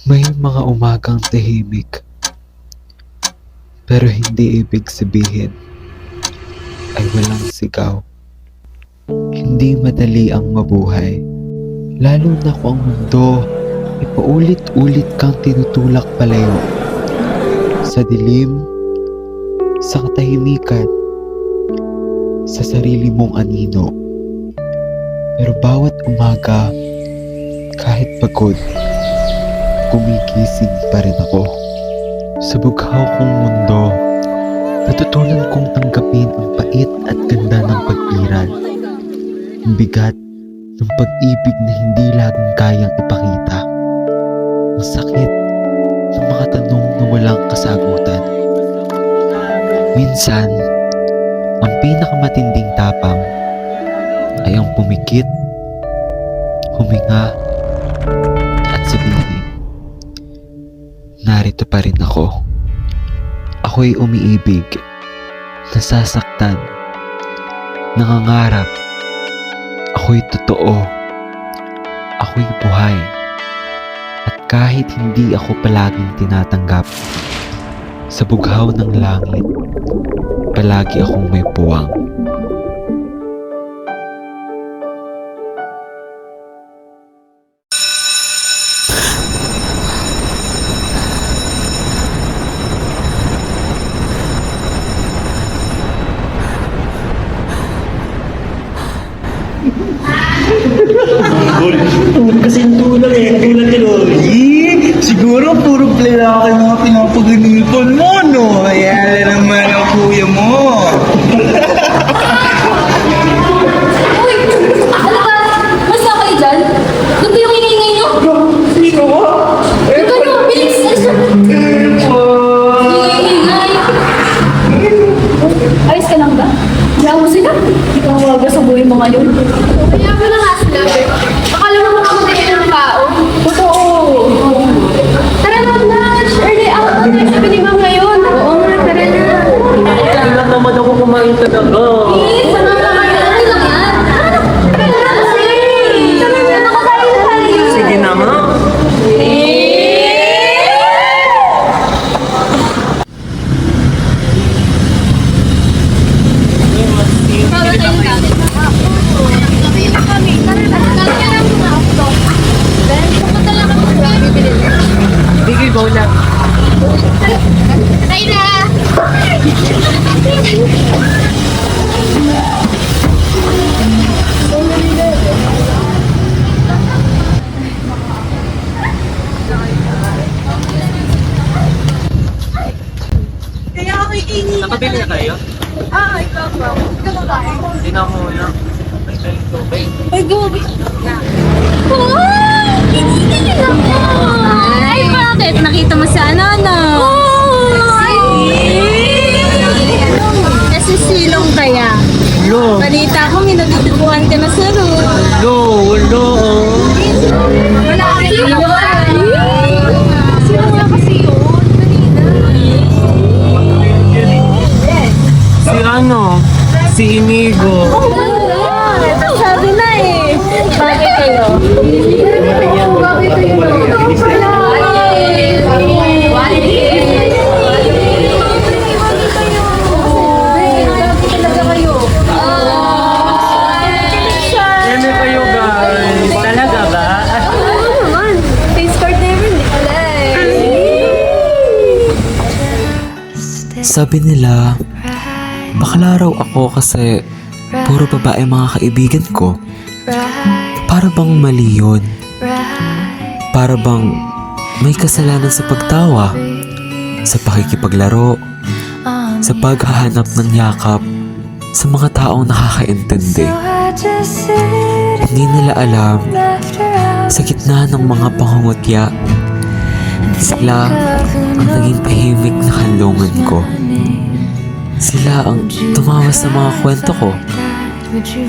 May mga umagang tahimik, pero hindi ibig sabihin ay walang sigaw. Hindi madali ang mabuhay, lalo na kung ang mundo ay paulit-ulit kang tinutulak palayo. Sa dilim, sa katahimikan, sa sarili mong anino. Pero bawat umaga, kahit pagod, gumigising pa rin ako. Sa bughaw kong mundo, natutunan kong tanggapin ang pait at ganda ng pag-iral. Ang bigat ng pag-ibig na hindi laging kayang ipakita. Ang sakit ng mga tanong na walang kasagutan. Minsan, ang pinakamatinding tapang ay ang pumikit, huminga, at sabihin, narito pa rin ako. Ako'y umiibig, nasasaktan, nangangarap. Ako'y totoo. Ako'y buhay. At kahit hindi ako palaging tinatanggap, sa bughaw ng langit, palagi akong may puwang. Tulad kasi yung tulad eh. Tulad ka siguro puro lalaki mga pinapaganitan mo, no? Ayan naman ang kuya mo. Uy! Ano ba? Basta kayo dyan? Doon kayo ingay nyo? Sino ka? Doon kayo! Bilis! Ingay! Ayos ka lang ba? Kaya mo sila? Ikaw ang waga sa buhay mo ngayon. Kaya mo na nga sila. Akala mo makamatay ng tao. Totoo. Tara na, lunch! Early out na tayo sa binibang ngayon. Oo nga, tara na. Kailan naman ako kumain talaga? Please, ano naman? Ano lang yan? Tara na kasi. Tara na, nakakain na tayo. Sige na nga. Bigay bowl lang. Tayo na! Nakabili na kayo? Ikaw ba? Ikaw ba ba? Hindi na ako yan. Ay, gobi! Oh! Kinikilig ako! Ay, bakit? Nakita mo sa ano, no? Kasi silong kaya. Lo, Balita ko, may natutubuhan ka na sa room. lo. Wala ka silong. Silong lang kasi yun. Si ano? Si Inigo. Sabi na eh. Bakit kayo? Bakit kayo? Ano kayo guys? Talaga ba? Sabi nila, bakla raw ako kasi puro babae mga kaibigan ko. Para bang mali yun? Para bang may kasalanan sa pagtawa, sa pakikipaglaro, sa paghahanap ng yakap sa mga taong nakakaintindi. Hindi nila alam, sa gitna ng mga pangungutya, sila ang naging tahimik na kanlungan ko. Sila ang tumawa sa mga kwento ko,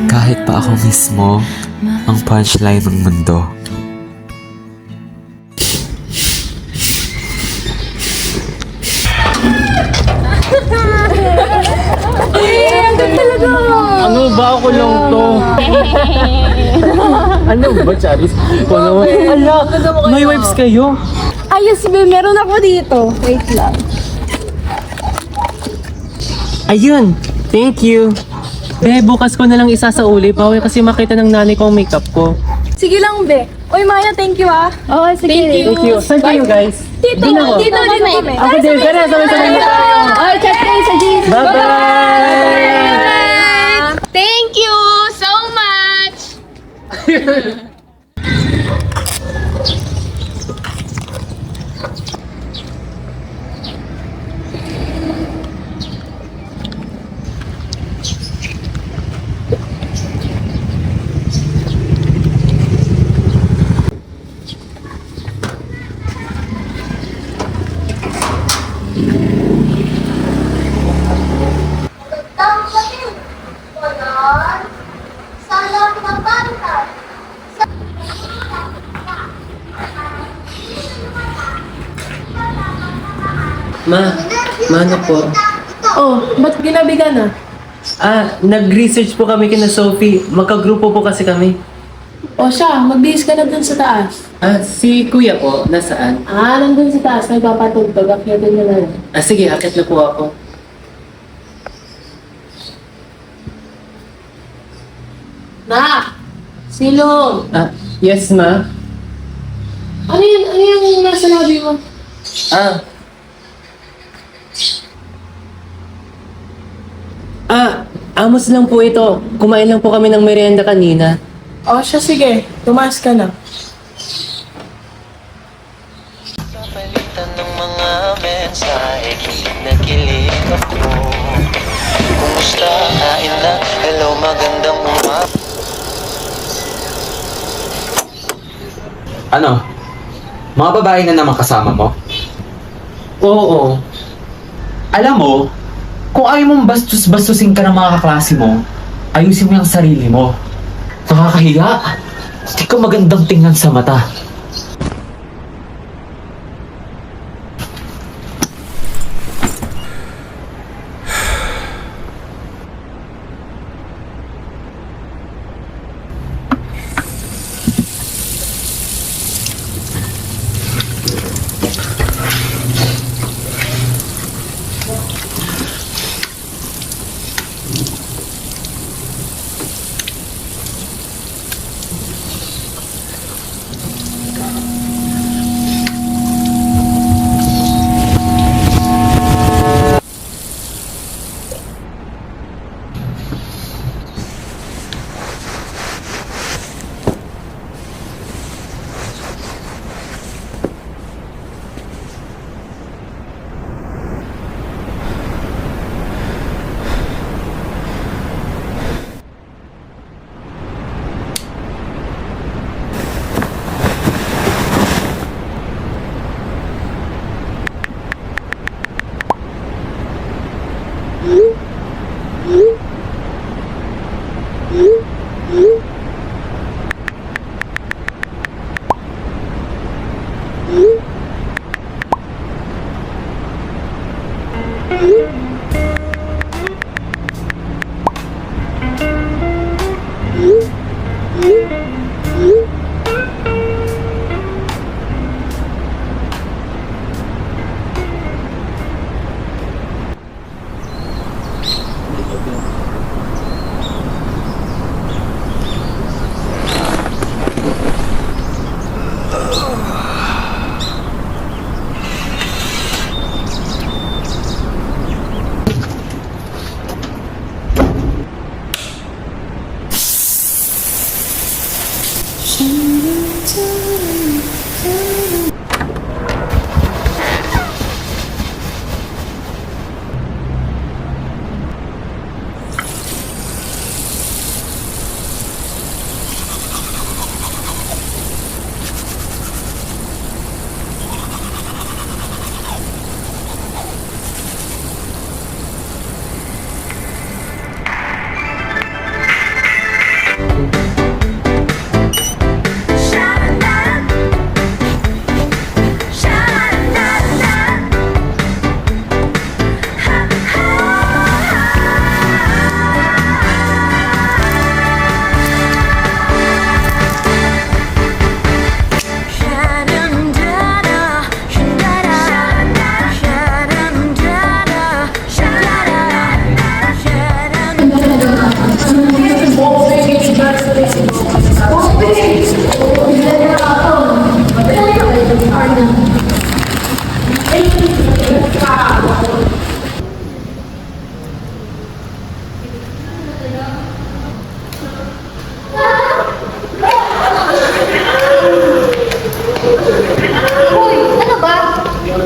kahit pa ako mismo ang punchline ng mundo. Ano ba ako lang to? Ano ba, Charis? Ala, may wipes kayo? Ayos, be. Meron ako dito. Wait lang. Ayun, thank you. Be, bukas ko na lang isa sa uli. Bawal kasi makita ng nanay ko ang makeup ko. Sige lang, be. Uy, Maya, thank you ah. Oo, sige. Thank you. Saan kayo, guys? Dito, Doon ako. dito kami. Ako din, tara, sabay-sabay na tayo. Ay, chat kayo sa jeans. Bye-bye! Thank you so much! Mano po? Oh, ba't ginabigan na? Nag-research po kami kina Sophie. Magka-grupo po kasi kami. O siya, magbihis ka na dun sa taas. Si Kuya po, nasaan? Nandun sa taas, nagpapatugtog. Akyatin mo na lang. Sige, akit na po ako. Na! Silong! Yes, ma? Ano yung nasa labi mo? Amos lang po ito. Kumain lang po kami ng merienda kanina. O siya, sige. Tumaas ka na. Sa palitan ng mga mensahe, kilig na kilig ako. Kumusta? Kain na? Hello, magandang umaga. Ano? Mga babae na naman kasama mo? Oo. Alam mo, kung ayaw mong bastos-bastusin ka ng mga kaklase mo, ayusin mo yung sarili mo. Nakakahiya. Hindi ka magandang tingnan sa mata.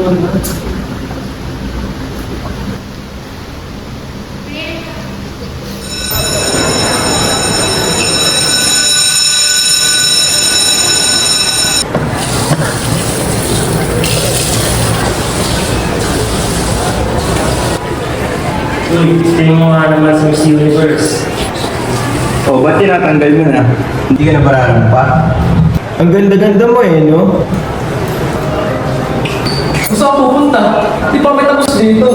Uy, stay mo nga naman sa Miss Universe. Oh, ba't tinatanggal mo na? Hindi ka na pa? Ang ganda-ganda mo eh, no? Gusto ka pupunta? Di pa may tapos dito.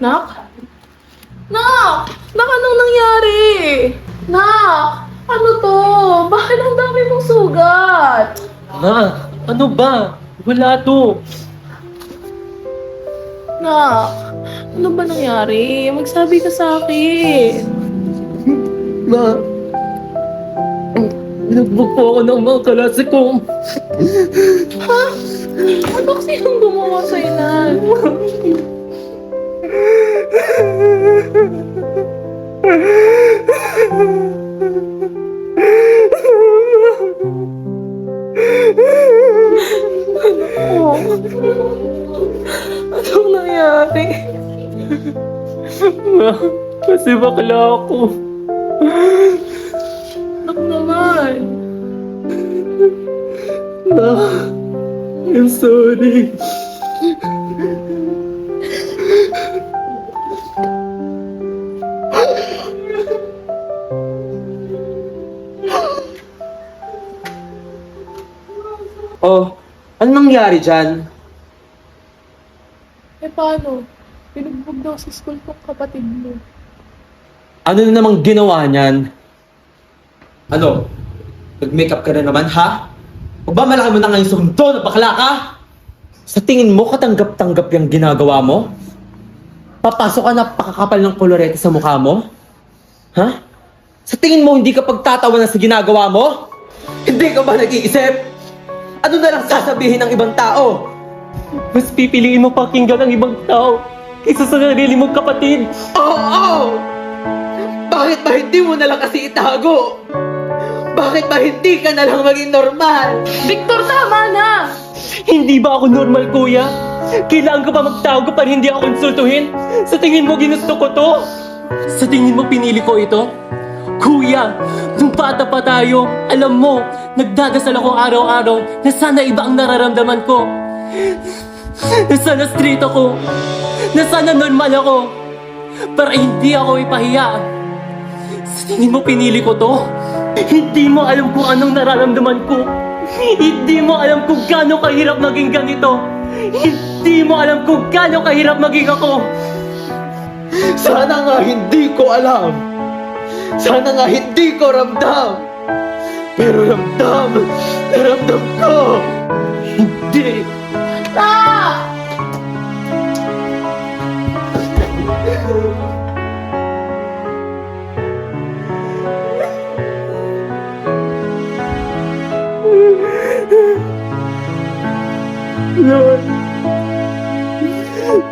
Nak? Nak! Nak, anong nangyari? Nak! Ano to? Bakit ang dami mong sugat? Ma, ano ba? Wala to. Nak, ano ba nangyari? Magsabi ka sa akin. Ma, nagbuk po ako ng mga kalasi ko. Ha? Ano kasi yung gumawa sa'yo na? Oh. Anong nangyari? Ma, kasi bakla ako. Anak naman. Ma, I'm sorry. Oh, anong nangyari dyan? Eh paano? Pinugbog daw sa school kong kapatid mo. Ano na namang ginawa niyan? Ano? Nag-makeup ka na naman, ha? O ba malaki mo na ngayon sundo na bakla ka? Sa tingin mo, katanggap-tanggap yung ginagawa mo? Papasok ka na pakakapal ng kolorete sa mukha mo? Ha? Sa tingin mo, hindi ka pagtatawa na sa ginagawa mo? Hindi ka ba nag-iisip? Ano na lang sasabihin ng ibang tao? Mas pipiliin mo pakinggan ang ibang tao kaysa sa sarili mong kapatid. Oo! Bakit ba hindi mo na lang kasi itago? Bakit ba hindi ka na lang maging normal? Victor, tama na! Hindi ba ako normal, kuya? Kailangan ko ba magtago para hindi ako konsultuhin? Sa tingin mo ginusto ko to? Sa tingin mo pinili ko ito? Kuya, nung bata pa tayo, alam mo, nagdadasal ako araw-araw na sana iba ang nararamdaman ko. Na sana street ako. Na sana normal ako. Para hindi ako ipahiya. Sa tingin mo pinili ko to? Hindi mo alam kung anong nararamdaman ko. Hindi mo alam kung gaano kahirap maging ganito. Hindi mo alam kung gaano kahirap maging ako. Sana nga hindi ko alam. Sana nga hindi ko ramdam. Pero ramdam ko. Hindi. Ah! Lord,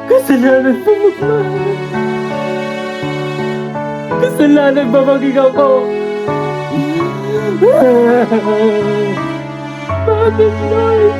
kasalanan mo magmahal. Kasalanan ba maging ako? Bakit, Lord?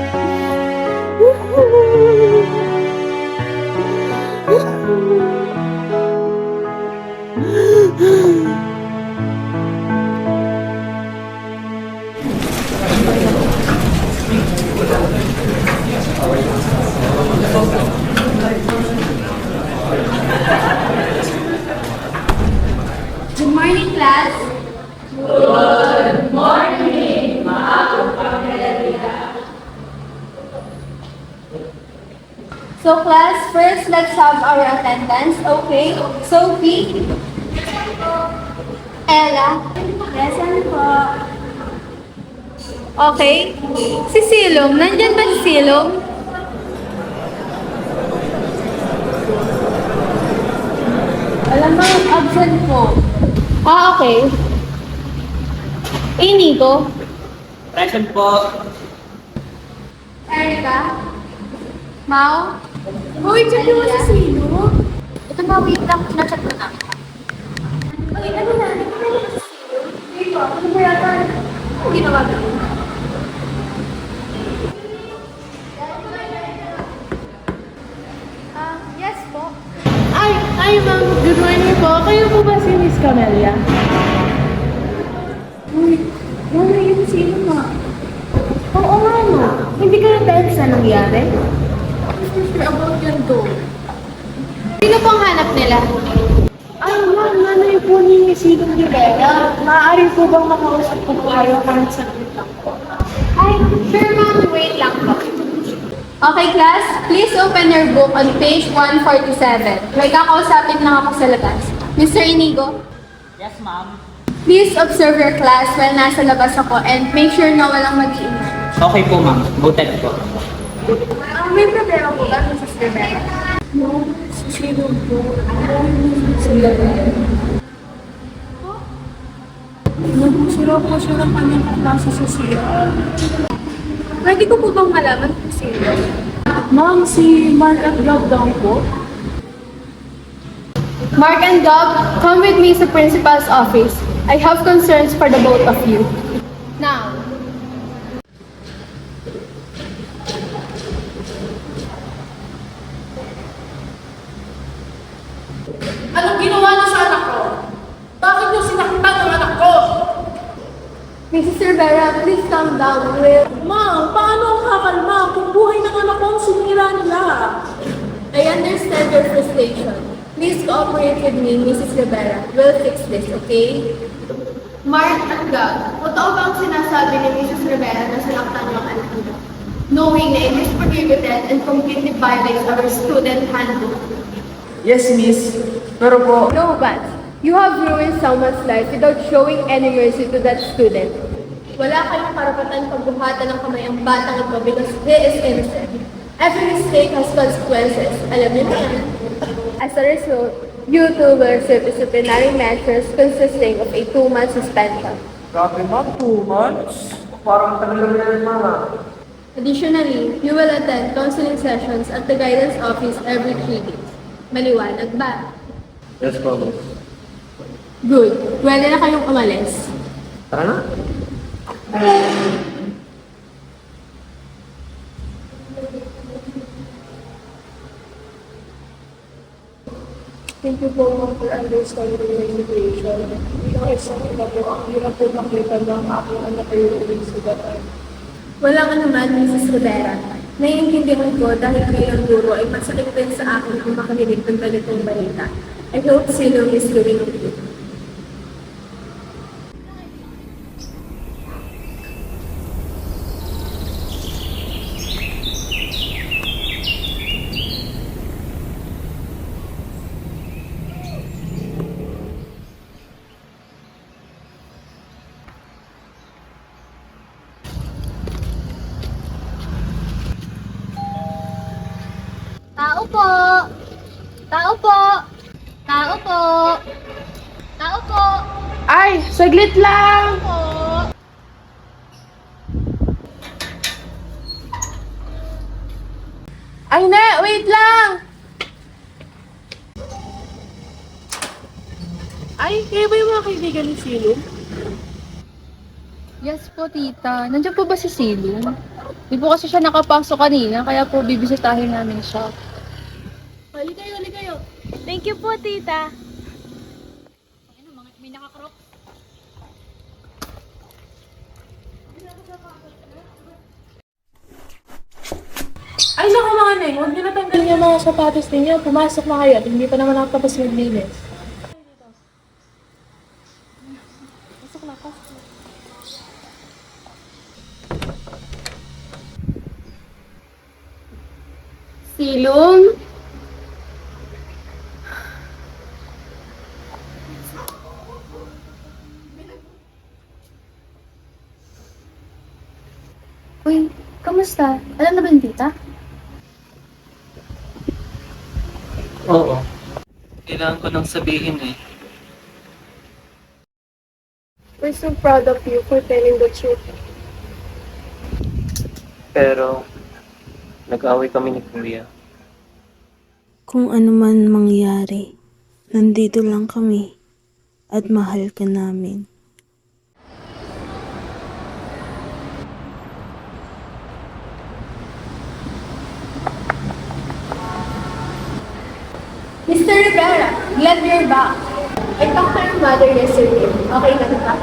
Good morning, class. So class, first let's have our attendance. Okay. Sophie. Ella. Present po. Okay. Si Silong. Nandyan ba si Silong? Alam mo, absent po. Ah, okay. Nico. Present po. Erica. Mau. Uy, check mo si Sino. Ito na, wait lang. Na-check ko na. Uy, ano na? Ano na si Sino? Dito, ano ba yata? Ano ginawa ba? Yes po. Ay, ma'am. Good morning po. Kayo po ba si Miss Camelia? Uy, wala yung Sino nga. Oo nga, no. Hindi ka rin dahil sa nangyari? Sure about yun to. Sino pong hanap nila? Ay, ma'am. Nanay po ni Silong Rivera. Maaari po bang makausap ko po kayo kahit saglit lang po? Ay, sure ma'am. Wait lang po. Okay, class. Please open your book on page 147. May kakausapin lang ako sa labas. Mr. Inigo? Yes, ma'am. Please observe your class while nasa labas ako and make sure na walang mag-iingay. Okay po, ma'am. Noted po. May problema po ba, Mrs. Rivera? No, sino po? Sila po. Nagusira po siya ng kanyang klase sa siya. Pwede ko po bang malaman kung sino? Ma'am, si Mark at Rob daw po. Mark and Gob, come with me sa principal's office. I have concerns for the both of you. Now. Anong ginawa niyo sa anak ko? Bakit niyo sinaktan ang anak ko? Mrs. Rivera, please calm down. Ma'am, paano ang kakalma kung buhay ng anak ko ang sinira nila? I understand your frustration. Please cooperate with me, Mrs. Rivera. We'll fix this, okay? Mark at Gab, totoo ba ang sinasabi ni Mrs. Rivera na sinaktan niyo ang anak niyo? Knowing na it is prohibited and completely violates our student handbook. Yes, miss. Pero po, No, but you have ruined someone's life without showing any mercy to that student. Wala kayong karapatan pagbuhatan ng kamay ang batang ito because he is innocent. Every mistake has consequences. Alam niyo na yan. As a result, you two will receive disciplinary measures consisting of a 2-month suspension. grabe ma'am, 2 months. Parang tagal na yan, ma'am. Additionally, you will attend counseling sessions at the guidance office every 3 days. Maliwanag ba? Yes po, miss. Good. Pwede na kayong umalis. Tara na. Thank you po ma'am for understanding my situation. Bilang isang ina po, ang hirap po makita ng aking anak kayo ulit sa datan. Walang anuman, Mrs. Rivera. Naiintindihan ko dahil bilang guro ay masakit din sa akin ang makarinig ng ganitong balita. I hope Silong is doing okay. Tao po! Tao po! Tao po! Tao po! Ay, saglit lang! Po! Ay, ne! Wait lang! Ay, kayo ba yung mga kaibigan ni Silong? Yes po, tita. Nandiyan po ba si Silong? Di po kasi siya nakapasok kanina, kaya po bibisitahin namin siya. Hali kayo. Thank you po, tita. May nakakrok. Ay, naku mga neng, huwag niyo natanggalin yung mga sapatos ninyo. Pumasok na kayo at hindi pa naman ako tapos maglinis. Pasok na. Silong? Uy, kamusta? Alam na ba yung tita? Oo. Kailangan ko nang sabihin eh. We're so proud of you for telling the truth. Pero, nag-away kami ni Kuya. Kung ano man mangyari, nandito lang kami at mahal ka namin. Mr. Rivera, glad you're back. I talked to your mother yesterday. Okay na ba?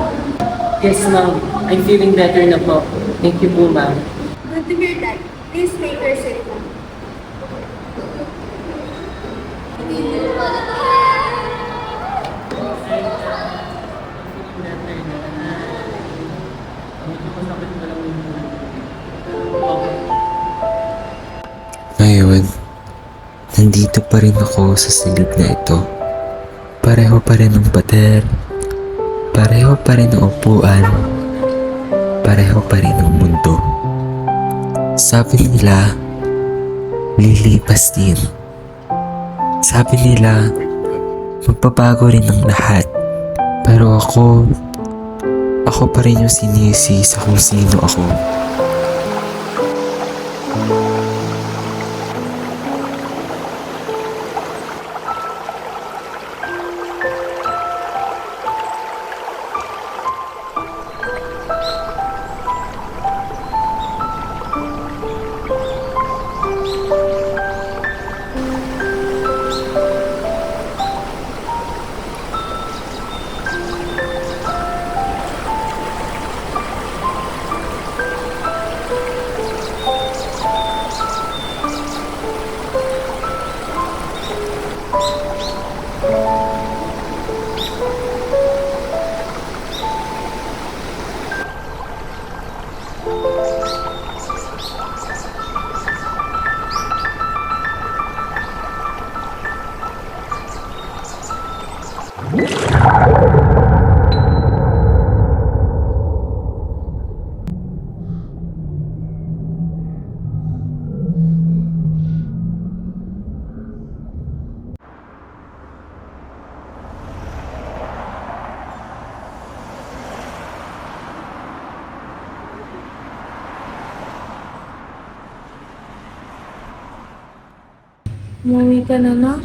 Yes, ma'am. I'm feeling better na po. Thank you po, ma'am. Good to hear that. Please take her safe. Ngayon, nandito pa rin ako sa silid na ito. Pareho pa rin ang pader, pareho pa rin ang upuan, pareho pa rin ang mundo. Sabi nila, lilipas din. Sabi nila, magbabago rin ang lahat. Pero ako pa rin yung sinisi sa kung sino ako. Umuwi ka na na.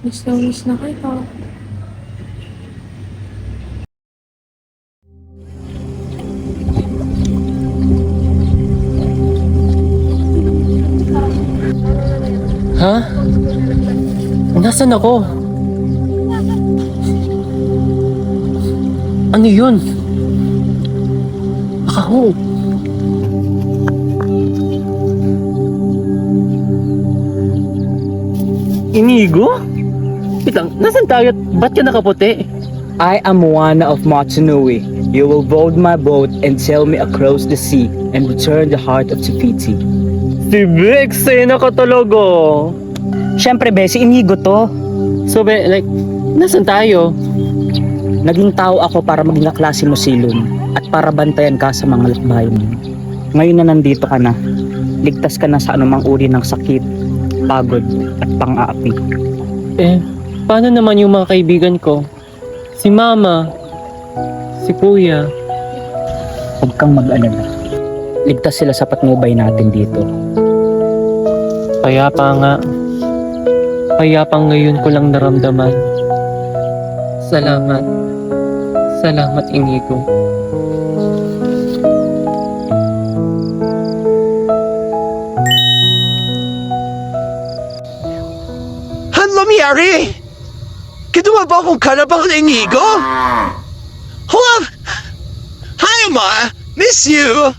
Miss na kita. Ha? Nasaan ako? Ano yun? Ako. Inigo? Pitang, nasan tayo? Ba't ka nakaputi? I am Moana of Motunui. You will board my boat and sail me across the sea and return the heart of Tafiti. Si Bex, sena ka talaga. Siyempre, be, si Inigo to. So, like, nasan tayo? Naging tao ako para maging kaklase mo, Silong, at para bantayan ka sa mga lakbayan mo. Ngayon na nandito ka na, ligtas ka na sa anumang uri ng sakit, pagod, at pang-aapi. Eh, paano naman yung mga kaibigan ko? Si Mama, si Kuya. Huwag kang mag-alala. Ligtas sila sa patnubay natin dito. Payapa nga. Payapa ngayon ko lang naramdaman. Salamat. Salamat, Inigo. Ano nangyari? Kinuha ba akong karabang inigo? Hi, Ma! Miss you!